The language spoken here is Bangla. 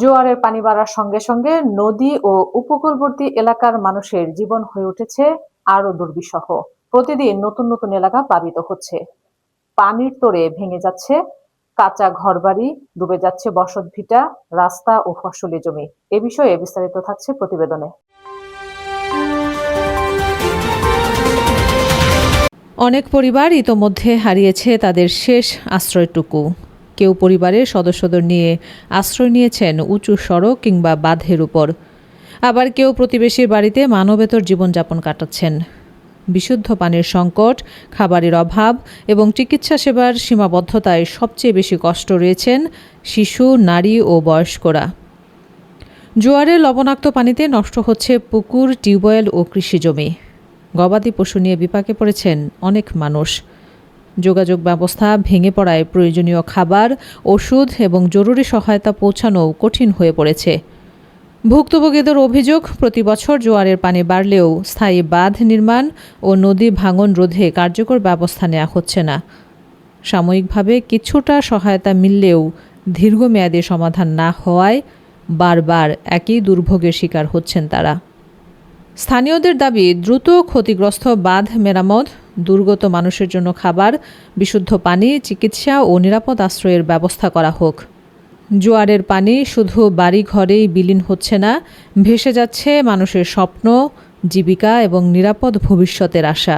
জোয়ারের পানি বাড়ার সঙ্গে সঙ্গে নদী ও উপকূলবর্তী এলাকার মানুষের জীবন হয়ে উঠেছে আরো দুর্বিষহ। প্রতিদিন নতুন নতুন এলাকা প্লাবিত হচ্ছে। পানির তোড়ে ভেঙে যাচ্ছে কাঁচা ঘরবাড়ি, ডুবে যাচ্ছে বসতভিটা, রাস্তা ও ফসলি জমি। এ বিষয়ে বিস্তারিত থাকছে প্রতিবেদনে। অনেক পরিবার ইতোমধ্যে হারিয়েছে তাদের শেষ আশ্রয়টুকু। কেউ পরিবারের সদস্যদের নিয়ে আশ্রয় নিয়েছেন উঁচু সড়ক কিংবা বাঁধের উপর। আবার কেউ প্রতিবেশীর বাড়িতে মানবেতর জীবনযাপন কাটাচ্ছেন। বিশুদ্ধ পানির সংকট, খাবারের অভাব এবং চিকিৎসা সেবার সীমাবদ্ধতায় সবচেয়ে বেশি কষ্ট রয়েছেন শিশু, নারী ও বয়স্করা। জোয়ারের লবণাক্ত পানিতে নষ্ট হচ্ছে পুকুর, টিউবওয়েল ও কৃষিজমি। গবাদি পশু নিয়ে বিপাকে পড়েছেন অনেক মানুষ। যোগাযোগ ব্যবস্থা ভেঙে পড়ায় প্রয়োজনীয় খাবার, ওষুধ এবং জরুরি সহায়তা পৌঁছানো কঠিন হয়ে পড়েছে। ভুক্তভোগীদের অভিযোগ, প্রতি বছর জোয়ারের পানি বাড়লেও স্থায়ী বাঁধ নির্মাণ ও নদী ভাঙন রোধে কার্যকর ব্যবস্থা নেওয়া হচ্ছে না। সাময়িকভাবে কিছুটা সহায়তা মিললেও দীর্ঘমেয়াদী সমাধান না হওয়ায় বারবার একই দুর্ভোগের শিকার হচ্ছেন তারা। স্থানীয়দের দাবি, দ্রুত ক্ষতিগ্রস্ত বাঁধ মেরামত, দুর্গত মানুষের জন্য খাবার, বিশুদ্ধ পানি, চিকিৎসা ও নিরাপদ আশ্রয়ের ব্যবস্থা করা হোক। জোয়ারের পানি শুধু বাড়ি ঘরেই বিলীন হচ্ছে না, ভেসে যাচ্ছে মানুষের স্বপ্ন, জীবিকা এবং নিরাপদ ভবিষ্যতের আশা।